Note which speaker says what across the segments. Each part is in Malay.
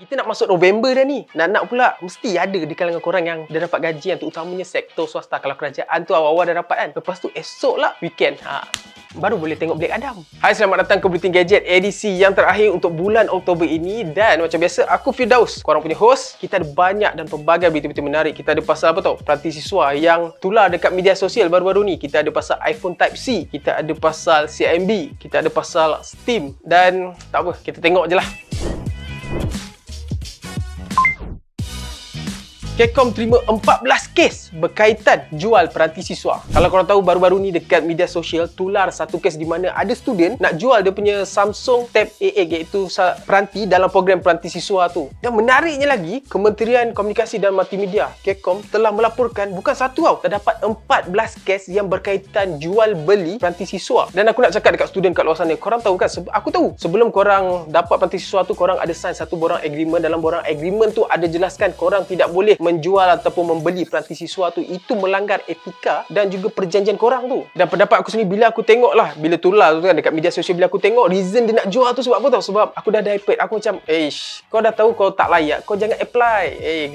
Speaker 1: Kita nak masuk November dah ni. Nak pula mesti ada di kalangan korang yang dah dapat gajian, terutamanya sektor swasta. Kalau kerajaan tu awal-awal dah dapat kan. Lepas tu esok lah weekend. Baru boleh tengok Black Adam. Hai, selamat datang ke Buletin Gadget edisi yang terakhir untuk bulan Oktober ini. Dan macam biasa, aku Firdaus, korang punya host. Kita ada banyak dan pelbagai berita-berita menarik. Kita ada pasal apa tau? Peranti siswa yang tular dekat media sosial baru-baru ni. Kita ada pasal iPhone Type-C. Kita ada pasal CIMB. Kita ada pasal Steam. Dan tak apa, kita tengok je lah. Capcom terima 14 kes berkaitan jual peranti siswa. Kalau korang tahu, baru-baru ni dekat media sosial tular satu kes di mana ada student nak jual dia punya Samsung Tab A8, iaitu peranti dalam program peranti siswa tu. Dan menariknya lagi, Kementerian Komunikasi dan Multimedia Capcom telah melaporkan bukan satu tau, terdapat 14 kes yang berkaitan jual beli peranti siswa. Dan aku nak cakap dekat student kat luar sana, korang tahu kan, aku tahu sebelum korang dapat peranti siswa tu, korang ada sign satu borang agreement. Dalam borang agreement tu ada jelaskan korang tidak boleh menjual ataupun membeli peranti siswa tu. Itu melanggar etika dan juga perjanjian korang tu. Dan pendapat aku sendiri, bila aku tengok lah, bila tular tu kan dekat media sosial, bila aku tengok reason dia nak jual tu sebab apa tau? Sebab aku dah ada iPad. Aku macam, kau dah tahu kau tak layak, kau jangan apply.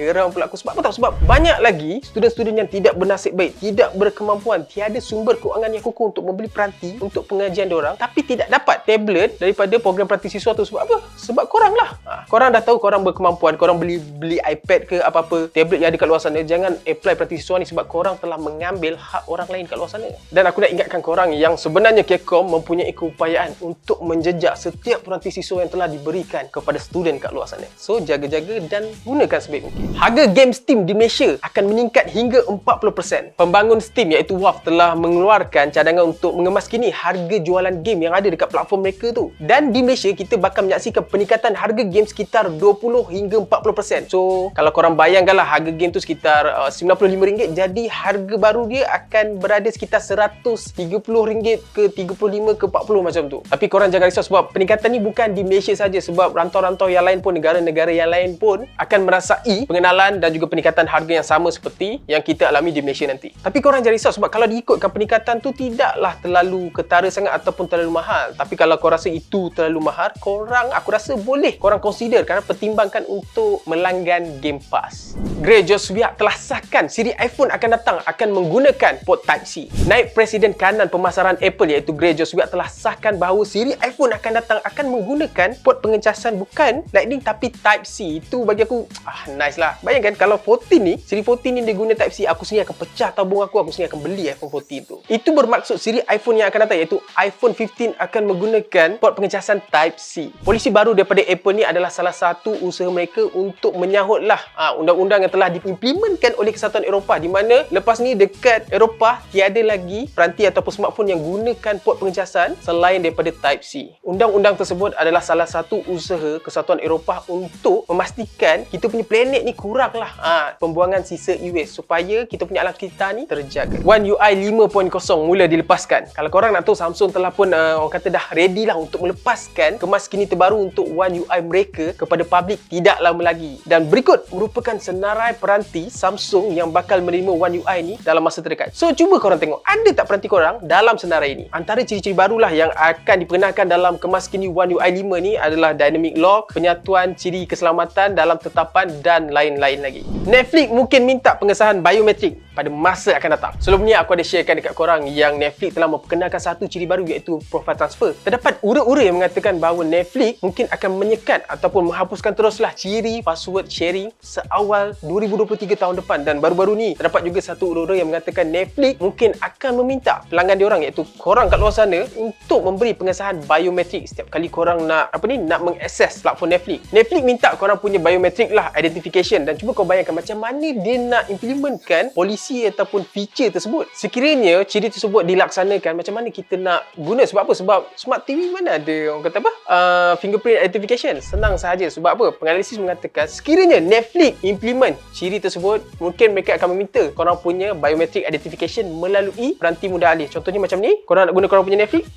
Speaker 1: Geram pula aku. Sebab apa tau? Sebab banyak lagi student-student yang tidak bernasib baik, tidak berkemampuan, tiada sumber kewangan yang kukuh untuk membeli peranti untuk pengajian diorang, tapi tidak dapat tablet daripada program peranti siswa tu. Sebab apa? Sebab korang lah. Korang dah tahu korang berkemampuan, korang beli iPad ke apa-apa, tablet yang ada kat luar sana. Jangan apply peranti siswa ni sebab korang telah mengambil hak orang lain kat luar sana. Dan aku nak ingatkan korang yang sebenarnya Capcom mempunyai keupayaan untuk menjejak setiap peranti siswa yang telah diberikan kepada student kat luar sana. So jaga-jaga dan gunakan sebaik mungkin. Harga game Steam di Malaysia akan meningkat hingga 40%. Pembangun Steam iaitu Valve telah mengeluarkan cadangan untuk mengemaskini harga jualan game yang ada dekat platform mereka tu. Dan di Malaysia kita bakal menyaksikan peningkatan harga game sekitar 20 hingga 40%. So kalau korang bayangkanlah harga game tu sekitar RM95, jadi harga baru dia akan berada sekitar RM130 ke 35 ke 40 macam tu. Tapi korang jangan risau sebab peningkatan ni bukan di Malaysia saja, sebab rantau-rantau yang lain pun, negara-negara yang lain pun akan merasai pengenalan dan juga peningkatan harga yang sama seperti yang kita alami di Malaysia nanti. Tapi korang jangan risau sebab kalau diikutkan peningkatan tu tidaklah terlalu ketara sangat ataupun terlalu mahal. Tapi kalau korang rasa itu terlalu mahal, aku rasa boleh korang consider kerana pertimbangkan untuk melanggan Game Pass. Grey Joshua telah sahkan siri iPhone akan datang akan menggunakan port Type-C. Naib Presiden Kanan Pemasaran Apple iaitu Grey Joshua telah sahkan bahawa siri iPhone akan datang akan menggunakan port pengecasan bukan Lightning tapi Type-C. Itu bagi aku nice lah. Bayangkan kalau 14 ni, siri 14 ni dia guna Type-C, aku sendiri akan pecah tabung aku sendiri akan beli iPhone 14 tu. Itu bermaksud siri iPhone yang akan datang iaitu iPhone 15 akan menggunakan port pengecasan Type-C. Polisi baru daripada Apple ni adalah salah satu usaha mereka untuk menyahutlah undang-undang yang telah diimplementkan oleh Kesatuan Eropah, di mana lepas ni dekat Eropah tiada lagi peranti ataupun smartphone yang gunakan port pengecasan selain daripada Type-C. Undang-undang tersebut adalah salah satu usaha Kesatuan Eropah untuk memastikan kita punya planet ni kuranglah pembuangan sisa e-waste supaya kita punya alam kita ni terjaga. One UI 5.0 mula dilepaskan. Kalau korang nak tahu, Samsung telah pun orang kata dah ready lah untuk melepaskan kemaskini terbaru untuk One UI mereka kepada publik tidak lama lagi. Dan berikut merupakan senarai peranti Samsung yang bakal menerima One UI ni dalam masa terdekat. So cuba korang tengok, ada tak peranti korang dalam senarai ini? Antara ciri-ciri barulah yang akan diperkenalkan dalam kemaskini One UI 5 ni adalah Dynamic Lock, penyatuan ciri keselamatan dalam tetapan dan lain-lain lagi. Netflix mungkin minta pengesahan biometrik pada masa akan datang. Sebelum ni aku ada sharekan dekat korang yang Netflix telah memperkenalkan satu ciri baru iaitu profile transfer. Terdapat ura-ura yang mengatakan bahawa Netflix mungkin akan menyekat ataupun menghapuskan teruslah ciri password sharing seawal 2023 tahun depan. Dan baru-baru ni terdapat juga satu ura-ura yang mengatakan Netflix mungkin akan meminta pelanggan diorang iaitu korang kat luar sana untuk memberi pengesahan biometrik setiap kali korang nak nak mengakses platform Netflix. Netflix minta korang punya biometrik lah, identification. Dan cuba kau bayangkan macam mana dia nak implementkan polisi ataupun feature tersebut. Sekiranya ciri tersebut dilaksanakan, macam mana kita nak guna? Sebab apa? Sebab smart TV mana ada orang kata fingerprint identification. Senang sahaja. Sebab apa? Penganalisis mengatakan sekiranya Netflix implement ciri tersebut, mungkin mereka akan meminta korang punya biometric identification melalui peranti mudah alih. Contohnya macam ni, korang nak guna korang punya Netflix,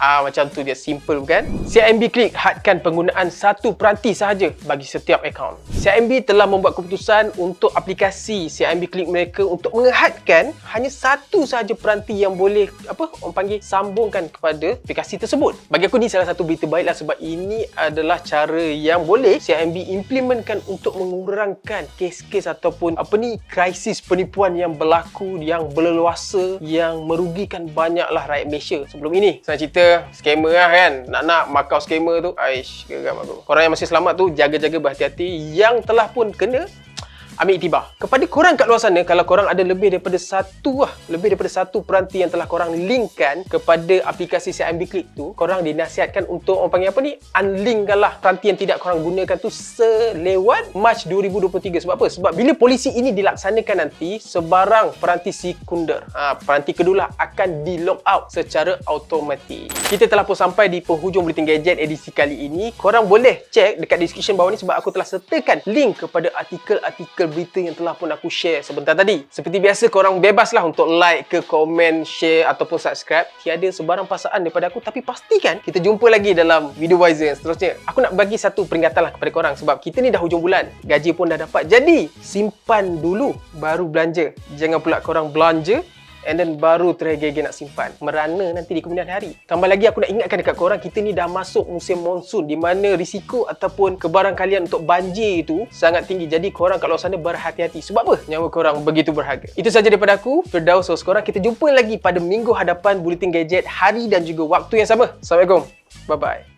Speaker 1: Macam tu dia, simple bukan? CIMB Click hadkan penggunaan satu peranti sahaja bagi setiap akaun. CIMB telah membuat keputusan untuk aplikasi CIMB Click mereka untuk mengehadkan hanya satu sahaja peranti yang boleh orang panggil sambungkan kepada aplikasi tersebut. Bagi aku ni salah satu berita baiklah, sebab ini adalah cara yang boleh CIMB implementkan untuk mengurangkan kes-kes ataupun krisis penipuan yang berlaku, yang berleluasa, yang merugikan banyaklah rakyat Malaysia sebelum ini. Senang cerita, scammer lah kan, nak makau scammer tu, geram aku. Korang yang masih selamat tu, jaga-jaga, berhati-hati. Yang telah pun kena, ambil iktibar. Kepada korang kat luar sana, kalau korang ada lebih daripada satu peranti yang telah korang linkkan kepada aplikasi CIMB Click tu, korang dinasihatkan untuk unlinkkanlah peranti yang tidak korang gunakan tu selewat Mac 2023. Sebab apa? Sebab bila polisi ini dilaksanakan nanti, sebarang peranti sekunder, peranti kedua akan di log out secara automatik. Kita telah pun sampai di penghujung Bulletin Gadget edisi kali ini. Korang boleh check dekat description bawah ni sebab aku telah sertakan link kepada artikel-artikel berita yang telah pun aku share sebentar tadi. Seperti biasa, korang bebaslah untuk like ke, komen, share ataupun subscribe. Tiada sebarang paksaan daripada aku, tapi pastikan kita jumpa lagi dalam video Wiser yang seterusnya. Aku nak bagi satu peringatan lah kepada korang sebab kita ni dah hujung bulan, gaji pun dah dapat. Jadi simpan dulu baru belanja. Jangan pula korang belanja and then baru tergege nak simpan, merana nanti di kemudian hari. Tambah lagi aku nak ingatkan dekat korang, kita ni dah masuk musim monsun di mana risiko ataupun kebarangkalian untuk banjir itu sangat tinggi. Jadi korang kat luar sana berhati-hati. Sebab apa? Nyawa korang begitu berharga. Itu saja daripada aku, Firdaus. Korang, kita jumpa lagi pada minggu hadapan Bulletin Gadget, hari dan juga waktu yang sama. Assalamualaikum. Bye-bye.